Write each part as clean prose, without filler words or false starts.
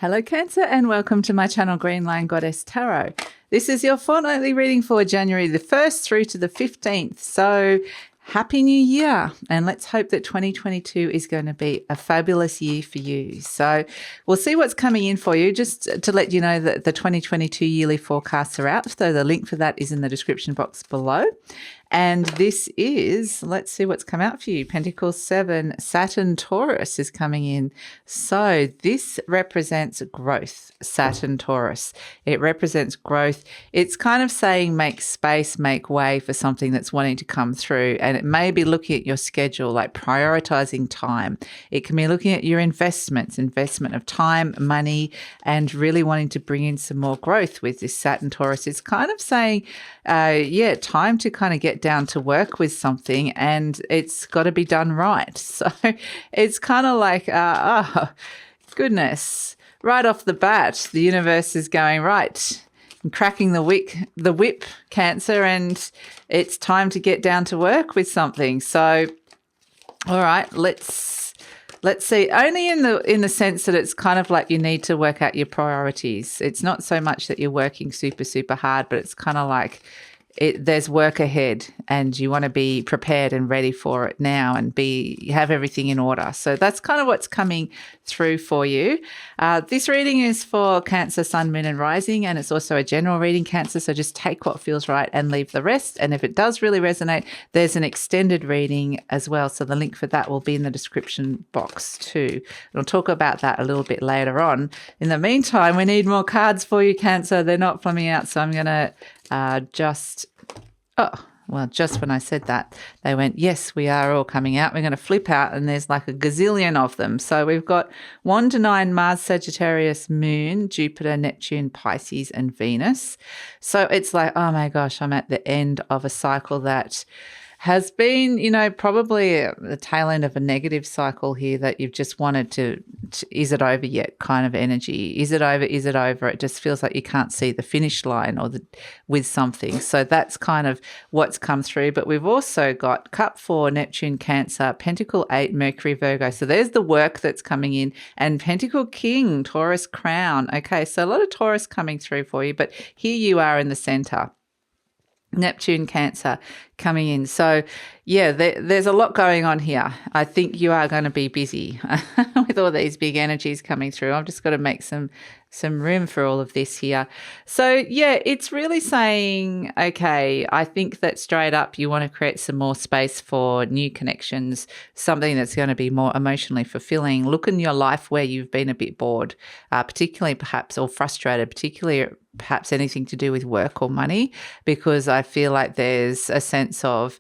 Hello Cancer and welcome to my channel GreenLion Goddess Tarot. This is your fortnightly reading for January the 1st through to the 15th. So Happy New Year, and let's hope that 2022 is going to be a fabulous year for you. So we'll see what's coming in for you. Just to let you know that the 2022 yearly forecasts are out, so the link for that is in the description box below. And this is, let's see what's come out for you. Pentacles 7, Saturn Taurus is coming in. So this represents growth, Saturn Taurus. It represents growth. It's kind of saying make space, make way for something that's wanting to come through. And it may be looking at your schedule, like prioritizing time. It can be looking at your investments, investment of time, money, and really wanting to bring in some more growth with this Saturn Taurus. It's kind of saying, time to kind of get down to work with something, and it's got to be done right. So it's kind of like, goodness, right off the bat, the universe is going, right, I'm cracking the whip, Cancer, and it's time to get down to work with something. So, all right, let's see. Only in the sense that it's kind of like you need to work out your priorities. It's not so much that you're working super, super hard, but it's kind of like there's work ahead and you want to be prepared and ready for it now and have everything in order. So that's kind of what's coming through for you. This reading is for Cancer, Sun, Moon and Rising, and it's also a general reading, Cancer, so just take what feels right and leave the rest. And if it does really resonate, there's an extended reading as well. So the link for that will be in the description box too. We'll talk about that a little bit later on. In the meantime, we need more cards for you, Cancer. They're not flowing out, so I'm going to just when I said that, they went, yes, we are all coming out. We're going to flip out, and there's like a gazillion of them. So we've got 1 to 9, Mars, Sagittarius, Moon, Jupiter, Neptune, Pisces, and Venus. So it's like, oh my gosh, I'm at the end of a cycle that has been, probably the tail end of a negative cycle here that you've just wanted to is it over yet kind of energy. Is it over? Is it over? It just feels like you can't see the finish line with something. So that's kind of what's come through. But we've also got Cup 4, Neptune, Cancer, Pentacle 8, Mercury, Virgo. So there's the work that's coming in. And Pentacle King, Taurus, Crown. Okay, so a lot of Taurus coming through for you. But here you are in the center. Neptune, Cancer coming in. So yeah, there's a lot going on here. I think you are going to be busy with all these big energies coming through. I've just got to make some room for all of this here. So yeah, it's really saying, okay, I think that straight up you want to create some more space for new connections, something that's going to be more emotionally fulfilling. Look in your life where you've been a bit bored, particularly perhaps, or frustrated, particularly perhaps anything to do with work or money, because I feel like there's a sense of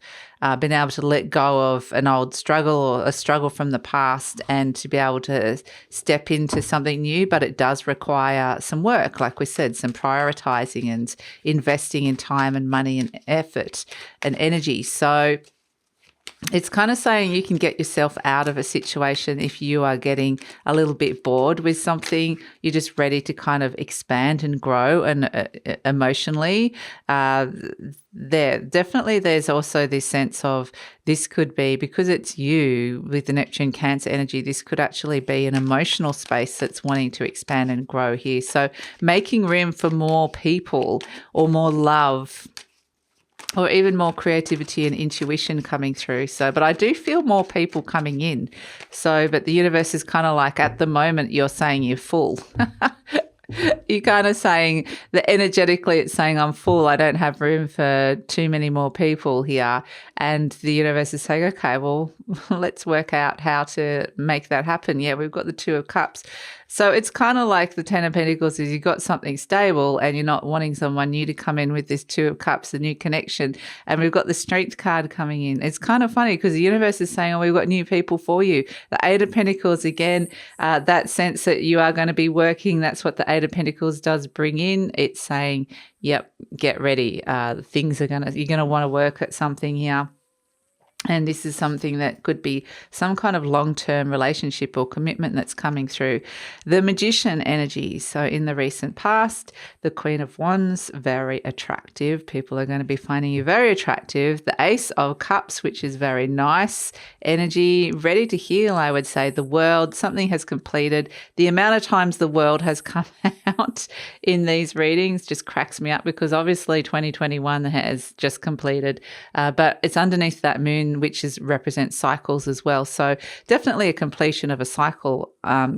being able to let go of an old struggle or a struggle from the past and to be able to step into something new. But it does require some work, like we said, some prioritizing and investing in time and money and effort and energy. So it's kind of saying you can get yourself out of a situation if you are getting a little bit bored with something. You're just ready to kind expand and grow and emotionally. There's also this sense of this could be, because it's you with the Neptune Cancer energy, this could actually be an emotional space that's wanting to expand and grow here. So making room for more people or more love, or even more creativity and intuition coming through. So, but I do feel more people coming in. So, but the universe is kind of like, at the moment, you're saying you're full. You're kind of saying that energetically it's saying I'm full. I don't have room for too many more people here. And the universe is saying, okay, well, let's work out how to make that happen. Yeah, we've got the 2 of Cups. So it's kind of like the 10 of Pentacles is you've got something stable and you're not wanting someone new to come in with this 2 of Cups, a new connection. And we've got the Strength card coming in. It's kind of funny because the universe is saying, oh, we've got new people for you. The 8 of Pentacles, again, that sense that you are going to be working, that's what the 8 of Pentacles does bring in. It's saying, yep, get ready. You're going to want to work at something here. And this is something that could be some kind of long-term relationship or commitment that's coming through. The Magician energy. So in the recent past, the Queen of Wands, very attractive. People are going to be finding you very attractive. The Ace of Cups, which is very nice energy, ready to heal, I would say. The World, something has completed. The amount of times the World has come out in these readings just cracks me up, because obviously 2021 has just completed, but it's underneath that moon, which represents cycles as well. So definitely a completion of a cycle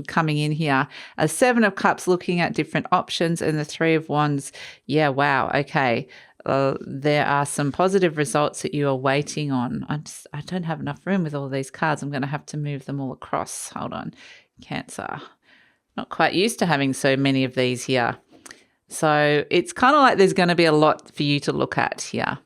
coming in here. A Seven of Cups, looking at different options, and the Three of Wands. Yeah, wow. Okay. There are some positive results that you are waiting on. I don't have enough room with all these cards. I'm going to have to move them all across. Hold on. Cancer. Not quite used to having so many of these here. So it's kind of like there's going to be a lot for you to look at here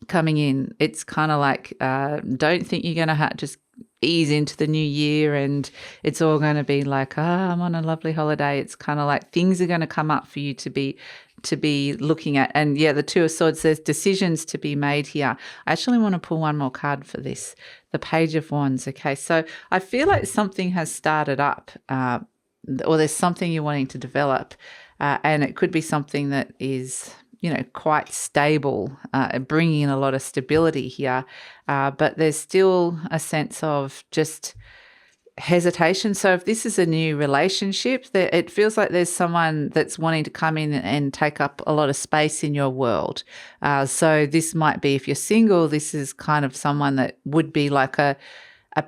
coming in. It's kind of like, don't think you're going to just ease into the new year and it's all going to be like, I'm on a lovely holiday. It's kind of like things are going to come up for you to be looking at. And yeah, the Two of Swords, there's decisions to be made here. I actually want to pull one more card for this. The Page of Wands. Okay, so I feel like something has started up, or there's something you're wanting to develop, and it could be something that is, quite stable, bringing in a lot of stability here. But there's still a sense of just hesitation. So if this is a new relationship, it feels like there's someone that's wanting to come in and take up a lot of space in your world. So this might be, if you're single, this is kind of someone that would be like a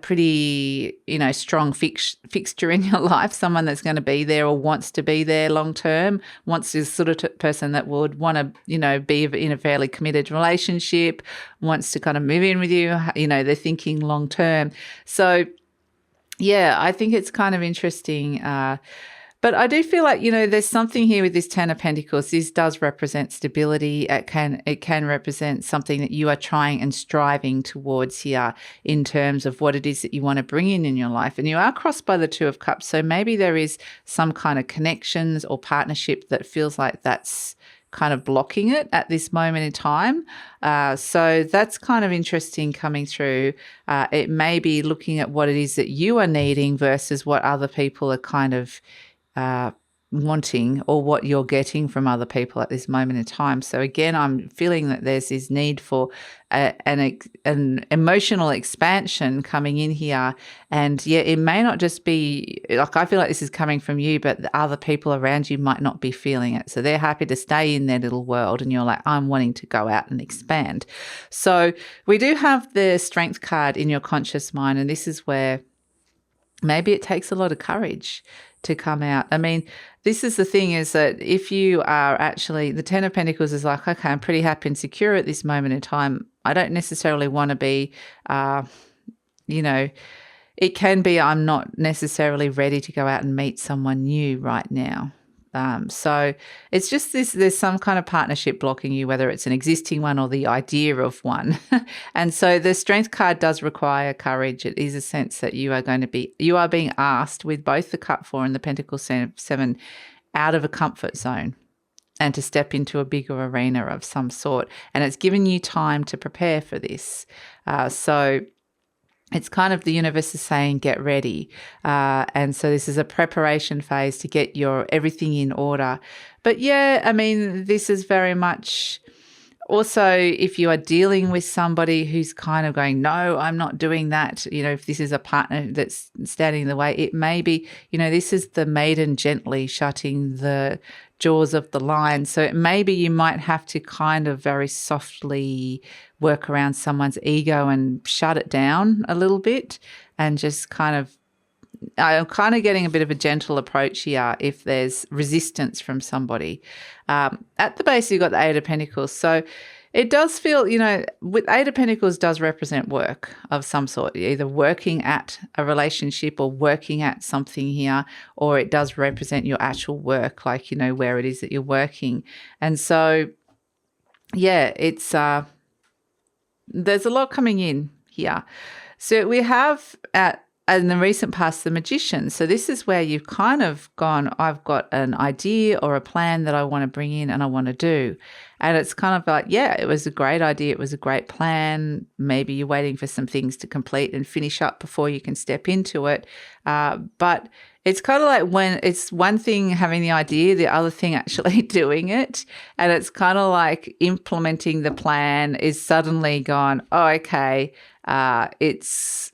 pretty, strong fixture in your life, someone that's going to be there or wants to be there long term, wants this sort of person that would want to, be in a fairly committed relationship, wants to kind of move in with you, they're thinking long term. So, yeah, I think it's kind of interesting. But I do feel like, there's something here with this Ten of Pentacles. This does represent stability. It can represent something that you are trying and striving towards here in terms of what it is that you want to bring in your life. And you are crossed by the Two of Cups. So maybe there is some kind of connections or partnership that feels like that's kind of blocking it at this moment in time. So that's kind of interesting coming through. It may be looking at what it is that you are needing versus what other people are kind of wanting, or what you're getting from other people at this moment in time. So again, I'm feeling that there's this need for an emotional expansion coming in here. And yeah, it may not just be like, I feel like this is coming from you, but the other people around you might not be feeling it. So they're happy to stay in their little world and you're like, I'm wanting to go out and expand. So we do have the Strength card in your conscious mind, and this is where maybe it takes a lot of courage to come out. I mean, this is the thing, is that if you are actually, the Ten of Pentacles is like, okay, I'm pretty happy and secure at this moment in time. I don't necessarily want to be, it can be I'm not necessarily ready to go out and meet someone new right now. So it's just this, there's some kind of partnership blocking you, whether it's an existing one or the idea of one. And so the Strength card does require courage. It is a sense that you are being asked, with both the Cup 4 and the Pentacle 7, out of a comfort zone and to step into a bigger arena of some sort. And it's given you time to prepare for this. So it's kind of, the universe is saying, get ready. And so this is a preparation phase to get your everything in order. But yeah, I mean, this is very much also, if you are dealing with somebody who's kind of going, no, I'm not doing that. If this is a partner that's standing in the way, it may be, this is the maiden gently shutting the jaws of the lion. So maybe you might have to kind of very softly work around someone's ego and shut it down a little bit, and just I'm kind of getting a bit of a gentle approach here if there's resistance from somebody. At the base, you've got the Eight of Pentacles. So it does feel, with Eight of Pentacles does represent work of some sort, either working at a relationship or working at something here, or it does represent your actual work, like, where it is that you're working. And so, yeah, it's, there's a lot coming in here. So we have at in the recent past, the Magician. So this is where you've kind of gone, I've got an idea or a plan that I want to bring in and I want to do. And it's kind of like, yeah, it was a great idea. It was a great plan. Maybe you're waiting for some things to complete and finish up before you can step into it. But it's kind of like when it's one thing having the idea, the other thing actually doing it. And it's kind of like implementing the plan is suddenly gone, oh, okay, it's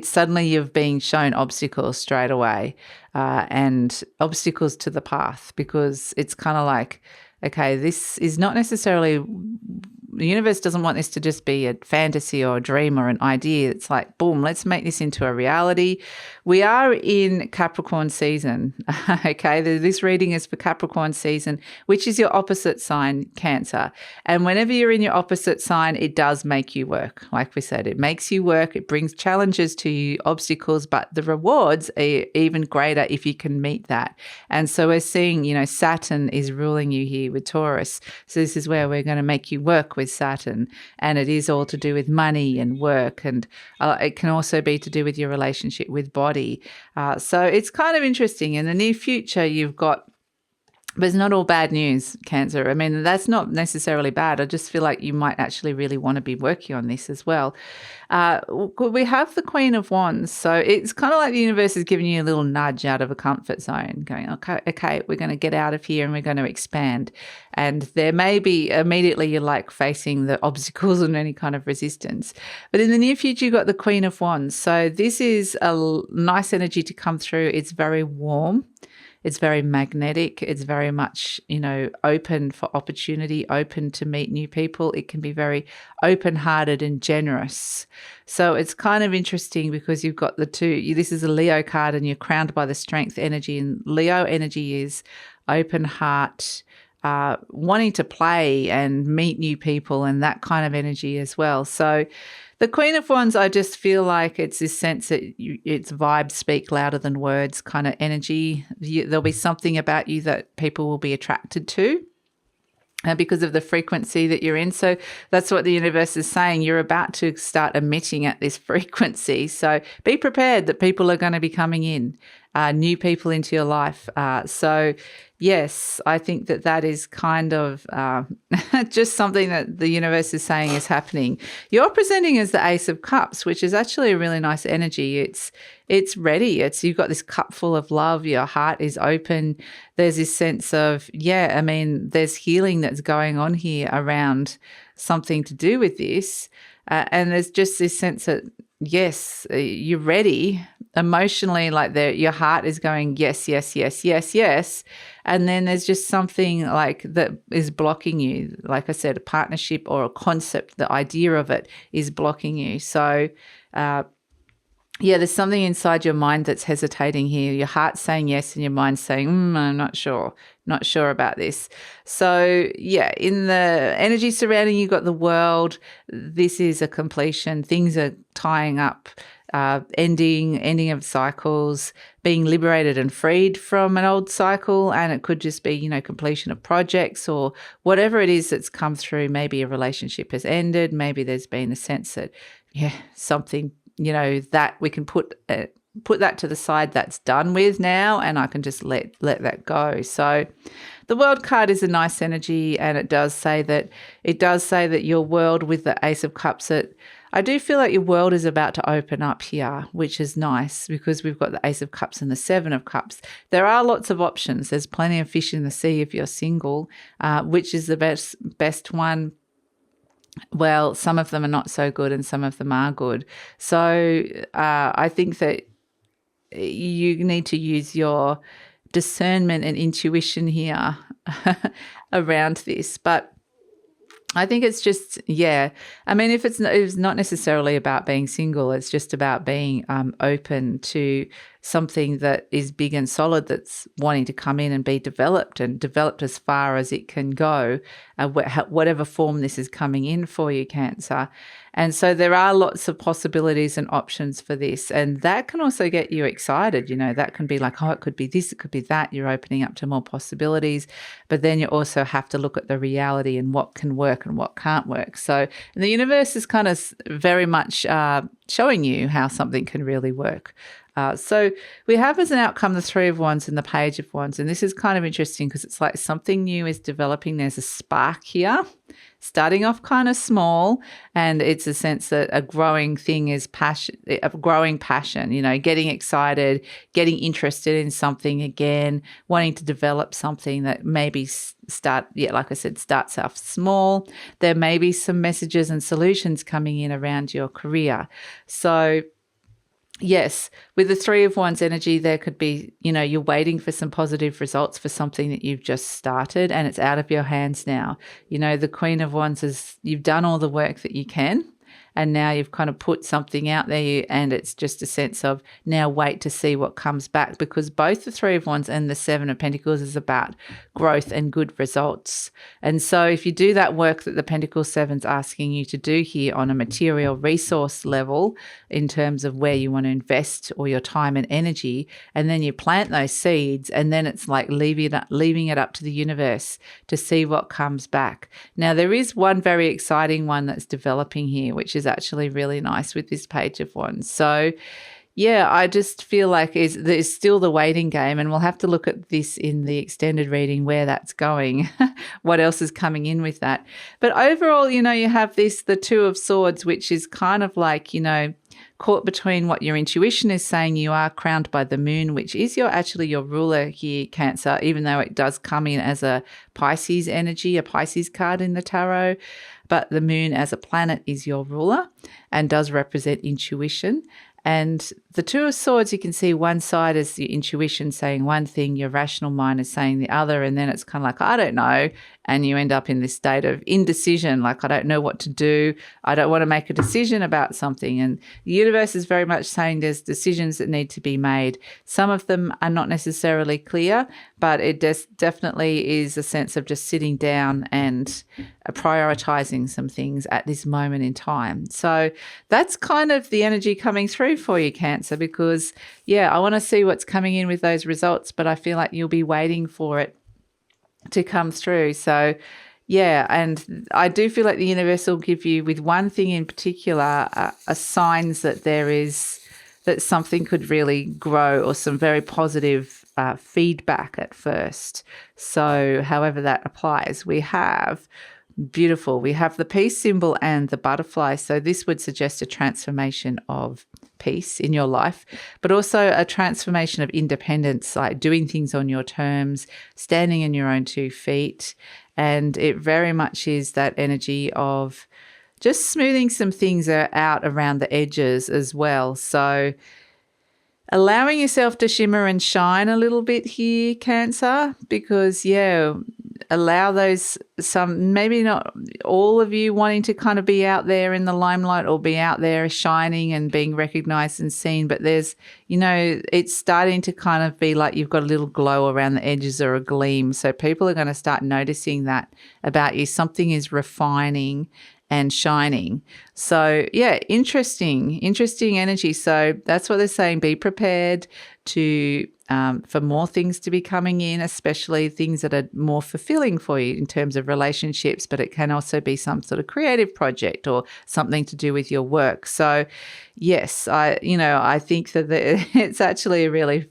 suddenly you've been shown obstacles straight away and obstacles to the path, because it's kind of like, okay, this is not necessarily, the universe doesn't want this to just be a fantasy or a dream or an idea. It's like, boom, let's make this into a reality. We are in Capricorn season, okay? This reading is for Capricorn season, which is your opposite sign, Cancer. And whenever you're in your opposite sign, it does make you work. Like we said, it makes you work. It brings challenges to you, obstacles, but the rewards are even greater if you can meet that. And so we're seeing, Saturn is ruling you here with Taurus. So this is where we're going to make you work with Saturn. And it is all to do with money and work. And it can also be to do with your relationship with body. So it's kind of interesting. In the near future, but it's not all bad news, Cancer. I mean, that's not necessarily bad. I just feel like you might actually really want to be working on this as well. We have the Queen of Wands. So it's kind of like the universe is giving you a little nudge out of a comfort zone, going, okay, we're going to get out of here and we're going to expand. And there may be immediately you're like facing the obstacles and any kind of resistance. But in the near future, you've got the Queen of Wands. So this is a nice energy to come through. It's very warm. It's very magnetic. It's very much, open for opportunity, open to meet new people. It can be very open-hearted and generous. So it's kind of interesting because you've got the two. This is a Leo card and you're crowned by the Strength energy. And Leo energy is open heart, wanting to play and meet new people and that kind of energy as well. So the Queen of Wands, I just feel like it's this sense that its vibes speak louder than words kind of energy. There'll be something about you that people will be attracted to because of the frequency that you're in. So that's what the universe is saying. You're about to start emitting at this frequency. So be prepared that people are going to be coming in, new people into your life. So yes, I think that is kind of just something that the universe is saying is happening. You're presenting as the Ace of Cups, which is actually a really nice energy. It's ready. You've got this cup full of love. Your heart is open. There's this sense of, there's healing that's going on here around something to do with this. And there's just this sense that, yes, you're ready emotionally, like your heart is going, yes, yes, yes, yes, yes. And then there's just something like that is blocking you. Like I said, a partnership or a concept, the idea of it is blocking you. So, there's something inside your mind that's hesitating here. Your heart's saying yes and your mind's saying, I'm not sure about this. So, in the energy surrounding you, got the World. This is a completion. Things are tying up, ending of cycles, being liberated and freed from an old cycle. And it could just be, completion of projects or whatever it is that's come through. Maybe a relationship has ended. Maybe there's been a sense that, something, that we can put that to the side, that's done with now, and I can just let that go. So the World card is a nice energy, and it does say that your world with the Ace of Cups, that I do feel like your world is about to open up here, which is nice because we've got the Ace of Cups and the Seven of Cups. There are lots of options. There's plenty of fish in the sea if you're single, which is the best one. Well, some of them are not so good and some of them are good. So I think that you need to use your discernment and intuition here around this. But I think it's just, if it's not necessarily about being single, it's just about being open to something that is big and solid that's wanting to come in and be developed and developed as far as it can go, whatever form this is coming in for you, Cancer. And so there are lots of possibilities and options for this. And that can also get you excited. That can be like, oh, it could be this, it could be that. You're opening up to more possibilities. But then you also have to look at the reality and what can work and what can't work. So the universe is kind of very much showing you how something can really work. So we have as an outcome the Three of Wands and the Page of Wands. And this is kind of interesting because it's like something new is developing. There's a spark here, starting off kind of small. And it's a sense that a growing thing is passion, a growing passion, getting excited, getting interested in something again, wanting to develop something that maybe like I said, starts off small. There may be some messages and solutions coming in around your career. So yes, with the Three of Wands energy, there could be, you're waiting for some positive results for something that you've just started and it's out of your hands now. The Queen of Wands is, you've done all the work that you can. And now you've kind of put something out there and it's just a sense of now wait to see what comes back, because both the Three of Wands and the Seven of Pentacles is about growth and good results. And so if you do that work that the Pentacle Seven's asking you to do here on a material resource level in terms of where you want to invest all your time and energy, and then you plant those seeds, and then it's like leaving it up to the universe to see what comes back. Now there is one very exciting one that's developing here, which is actually really nice with this Page of Wands. So yeah, I just feel like there's still the waiting game, and we'll have to look at this in the extended reading where that's going, what else is coming in with that. But overall, you have the Two of Swords, which is kind of like, caught between what your intuition is saying. You are crowned by the moon, which is actually your ruler here, Cancer, even though it does come in as a Pisces energy, a Pisces card in the tarot. But the moon as a planet is your ruler and does represent intuition. And the Two of Swords, you can see one side is your intuition saying one thing, your rational mind is saying the other, and then it's kind of like, I don't know, and you end up in this state of indecision, like I don't know what to do, I don't want to make a decision about something. And the universe is very much saying there's decisions that need to be made. Some of them are not necessarily clear, but it definitely is a sense of just sitting down and prioritizing some things at this moment in time. So that's kind of the energy coming through for you, Cancer, because I want to see what's coming in with those results, but I feel like you'll be waiting for it to come through. So and I do feel like the universe will give you, with one thing in particular, a signs that that something could really grow, or some very positive feedback at first. So however that applies, we have the peace symbol and the butterfly. So this would suggest a transformation of peace in your life, but also a transformation of independence, like doing things on your terms, standing in your own 2 feet. And it very much is that energy of just smoothing some things out around the edges as well. So allowing yourself to shimmer and shine a little bit here, Cancer, because allow those, maybe not all of you wanting to kind of be out there in the limelight or be out there shining and being recognized and seen, but there's, it's starting to kind of be like you've got a little glow around the edges or a gleam. So people are going to start noticing that about you. Something is refining and shining. So interesting energy. So that's what they're saying. Be prepared to for more things to be coming in, especially things that are more fulfilling for you in terms of relationships, but it can also be some sort of creative project or something to do with your work. So yes, I think that it's actually a really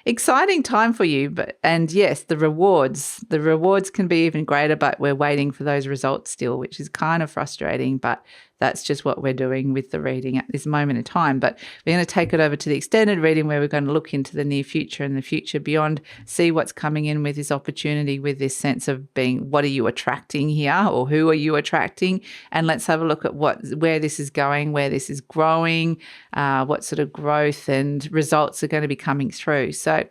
exciting time for you. And yes, the rewards can be even greater, but we're waiting for those results still, which is kind of frustrating, but that's just what we're doing with the reading at this moment in time. But we're going to take it over to the extended reading, where we're going to look into the near future and the future beyond, see what's coming in with this opportunity, with this sense of being, what are you attracting here, or who are you attracting? And let's have a look at where this is going, where this is growing, what sort of growth and results are going to be coming through. So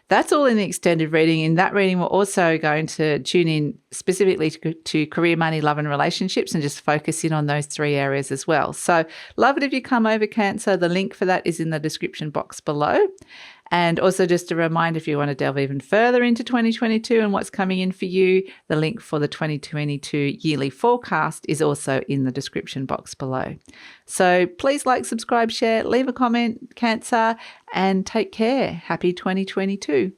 That's all in the extended reading. In that reading, we're also going to tune in specifically to career, money, love and relationships and just focus in on those 3 areas as well. So love it if you come over, Cancer. The link for that is in the description box below. And also just a reminder, if you want to delve even further into 2022 and what's coming in for you, the link for the 2022 yearly forecast is also in the description box below. So please like, subscribe, share, leave a comment, Cancer, and take care. Happy 2022.